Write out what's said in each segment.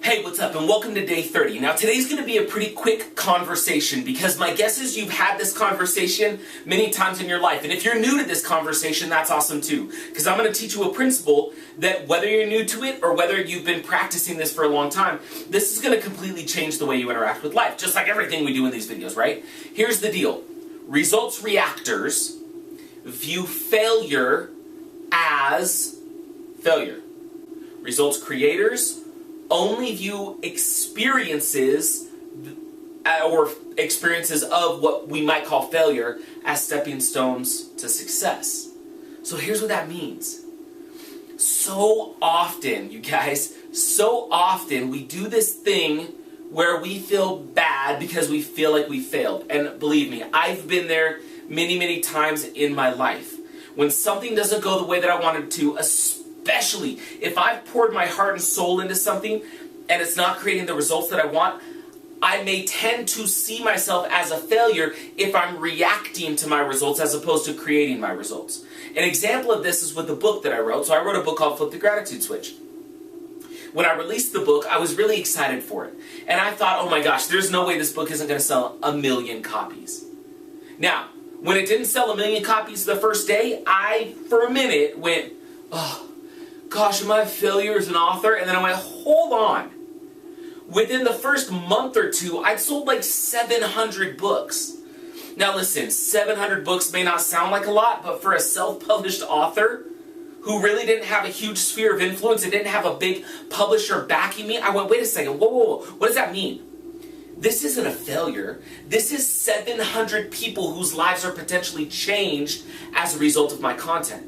Hey, what's up, and welcome to day 30. Now, today's going to be a pretty quick conversation because my guess is you've had this conversation many times in your life. And if you're new to this conversation, that's awesome too. Because I'm going to teach you a principle that whether you're new to it or whether you've been practicing this for a long time, this is going to completely change the way you interact with life. Just like everything we do in these videos, right? Here's the deal. Results reactors view failure as failure. Results creators only view experiences of what we might call failure as stepping stones to success. So here's what that means. So often, you guys, we do this thing where we feel bad because we feel like we failed. And believe me, I've been there many times in my life. When something doesn't go the way that I wanted to, especially if I've poured my heart and soul into something and it's not creating the results that I want, I may tend to see myself as a failure if I'm reacting to my results as opposed to creating my results. An example of this is with the book that I wrote. So I wrote a book called Flip the Gratitude Switch. When I released the book, I was really excited for it. And I thought, oh my gosh, there's no way this book isn't going to sell 1 million copies. Now, when it didn't sell 1 million copies the first day, I, for a minute, went, oh, gosh, am I a failure as an author? And then I went, hold on. Within the first month or two, I'd sold like 700 books. Now listen, 700 books may not sound like a lot, but for a self-published author who really didn't have a huge sphere of influence and didn't have a big publisher backing me, I went, wait a second, whoa, what does that mean? This isn't a failure. This is 700 people whose lives are potentially changed as a result of my content.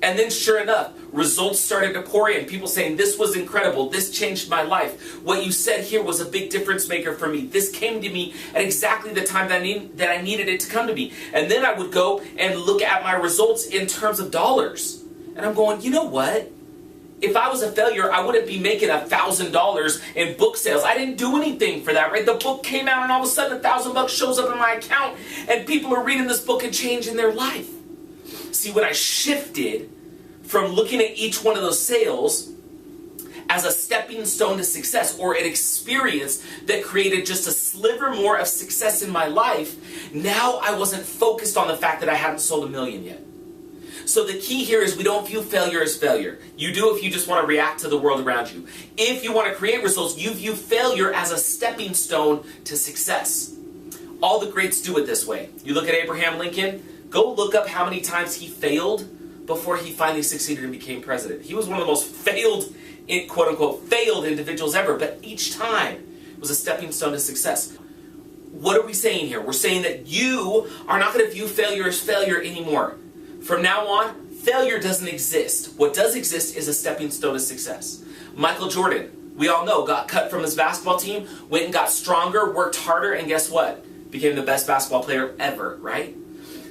And then sure enough, results started to pour in. People saying, this was incredible. This changed my life. What you said here was a big difference maker for me. This came to me at exactly the time that I needed it to come to me. And then I would go and look at my results in terms of dollars. And I'm going, you know what? If I was a failure, I wouldn't be making $1,000 in book sales. I didn't do anything for that, right? The book came out and all of a sudden $1,000 shows up in my account and people are reading this book and changing their life. See, when I shifted from looking at each one of those sales as a stepping stone to success or an experience that created just a sliver more of success in my life, now I wasn't focused on the fact that I hadn't sold 1 million yet. So the key here is we don't view failure as failure. You do if you just want to react to the world around you. If you want to create results, you view failure as a stepping stone to success. All the greats do it this way. You look at Abraham Lincoln, go look up how many times he failed before he finally succeeded and became president. He was one of the most failed, quote-unquote, failed individuals ever, but each time was a stepping stone to success. What are we saying here? We're saying that you are not going to view failure as failure anymore. From now on, failure doesn't exist. What does exist is a stepping stone to success. Michael Jordan, we all know, got cut from his basketball team, went and got stronger, worked harder, and guess what? Became the best basketball player ever, right?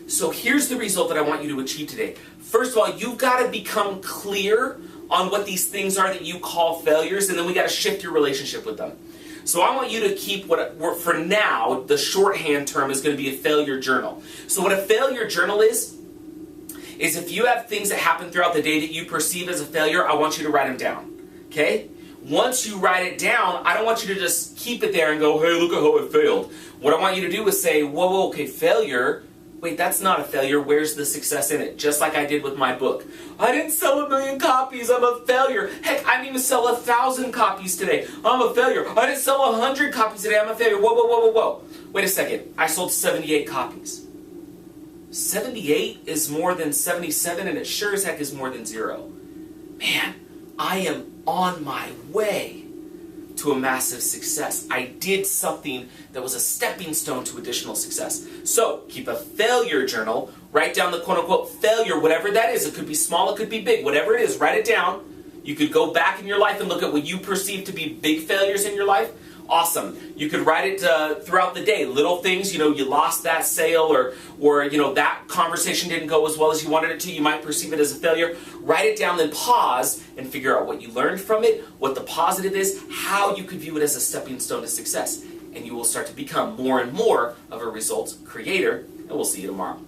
So here's the result that I want you to achieve today. First of all, you've got to become clear on what these things are that you call failures, and then we got to shift your relationship with them. So I want you to keep what, for now, the shorthand term is going to be a failure journal. So what a failure journal is if you have things that happen throughout the day that you perceive as a failure, I want you to write them down, okay? Once you write it down, I don't want you to just keep it there and go, hey, look at how it failed. What I want you to do is say, whoa, okay, failure. Wait, that's not a failure. Where's the success in it? Just like I did with my book. I didn't sell 1 million copies. I'm a failure. Heck, I didn't even sell 1,000 copies today. I'm a failure. I didn't sell 100 copies today. I'm a failure. Whoa. Wait a second. I sold 78 copies. 78 is more than 77, and it sure as heck is more than 0. Man, I am on my way to a massive success. I did something that was a stepping stone to additional success. So, keep a failure journal. Write down the quote-unquote failure, whatever that is. It could be small, it could be big. Whatever it is, write it down. You could go back in your life and look at what you perceive to be big failures in your life. Awesome. You could write it throughout the day. Little things, you lost that sale or that conversation didn't go as well as you wanted it to. You might perceive it as a failure. Write it down, then pause and figure out what you learned from it, what the positive is, how you could view it as a stepping stone to success. And you will start to become more and more of a results creator. And we'll see you tomorrow.